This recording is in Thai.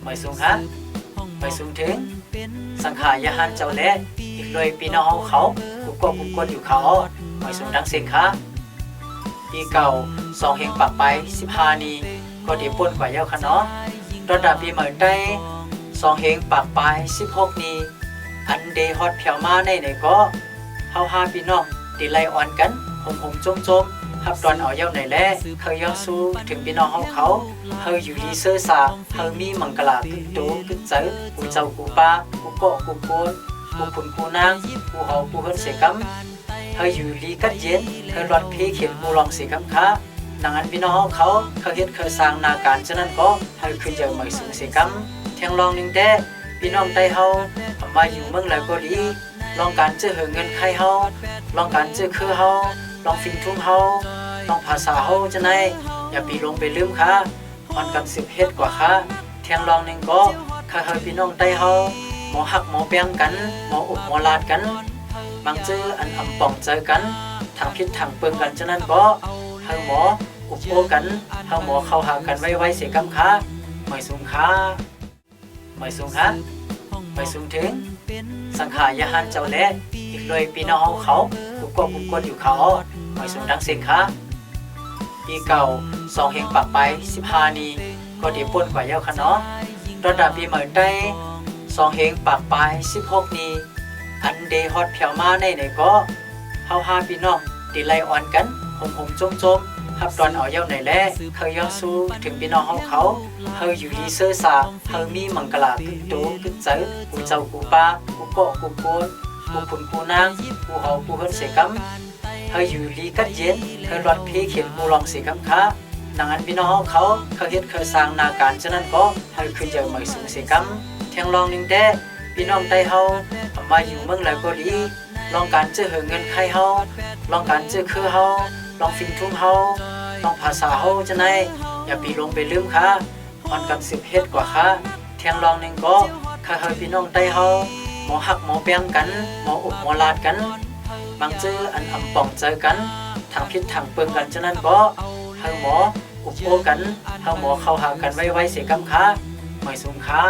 ไม่สูงฮะไม่สูงถึงสังขารยาหันเจ้าและอีกเลยปีน้องเขากุกกุกกวนอยู่เขาไม่สูงดังเสียงค่ะปีเก่า2เฮงปักไป15นี้ก็เดี๋ยวป่นกว่าเย้าค่ะเนาะตอนดับปีใหม่ได้2เฮงปักไป16นี้อันเดฮอตเพียวมาในก็เฮา5พี่น้องติไลอ่อนกันห่มๆจมๆฮับตอนเอาเย้าไหนแลเคยย้อนสู้ถึงพี่น้องเขาเฮาอยู่ดีเสื้อสาเฮามีมังกลาตึกโตตึกเจอกูเจ้ากูป้ากูเกาะกูโกนกูขุนกูนางกูเฮากูเฮิรนเสกัมเฮาอยู่ดีกัดเย็นเฮารอดเพเขียนกูลองเสกัมค่ะดังนั้นพี่น้องเขาเฮ็ดเคยสร้างนาการฉะนั้นก็เฮาขึ้นเจอไม่สูงเสกัมแทงลองนึงแต่พี่น้องไต้เฮามาอยู่เมืองแล้วก็ดีลองการเจอเงินใครเฮาลองการเจอคือเฮาลองฟิงทุ่งเฮาลองภาษาเฮาจะไหนอย่าปีลงไปลืมค่ะมันกัน10เฮ็ดกว่าค่ะแทงลองนึงก็ค่อยๆพี่น้องไต้เฮาหมอหักหมอแป้งกันหมออุบหมอลาดกันบางเจออันอำป่องเจอกันทางพิษทางเปิงกันฉะนั้นก็เฮาหมออุบโอกันเฮาหมอเข้าหากันไว้เสียกำค่ะไม่สูงค่ะไม่สูงฮะไม่สูงถึงสังขารยาหันเจ้าและอีกเลยปีน้องเขากุกกุกกวนอยู่เขาไม่สูงดังเสียงค่ะปีเก่า2เฮงปักไป15นี้ก็เดี๋ยวป่นกว่าเย้าค่ะเนาะตอนดับปีใหม่ได้2เฮงปักไป16นี้อันเดฮอตเพียวมาในก็เฮา5พี่น้องติไลอ่อนกันห่มๆจมๆฮับตอนเอาเย้าไหนแลเคยย้อนสู้ถึงพี่น้องเขาเฮาอยู่ดีเสื้อสาเฮามีมังกลาตึกโตตึกเจอกูเจ้ากูป้ากูเกาะกูโกนกูขุนกูนางกูเฮากูเฮิรนเสกัมเฮาอยู่ดีกัดเย็นเฮารอดเพเขียนกูลองเสกัมค่ะดังนั้นพี่น้องเขาเฮ็ดเคยสร้างนาการฉะนั้นก็เฮาขึ้นเจอไม่สูงเสกัมแทงลองนึงแต่พี่น้องไต้เฮามาอยู่เมืองแล้วก็ดีลองการเจอเงินใครเฮาลองการเจอคือเฮาลองฟิงทุ่งเฮาลองภาษาเฮาจะไหนอย่าปีลงไปลืมค่ะมันกัน10เฮ็ดกว่าค่ะแทงลองนึงก็ค่อยๆพี่น้องไต้เฮาหมอหักหมอแป้งกันหมออุบหมอลาดกันบางเจออันอำป่องเจอกันทางพิษทางเปิงกันฉะนั้นก็เฮาหมออุบโอกันเฮาหมอเข้าหากันไว้เสียกำค่ะไม่สูงค่ะ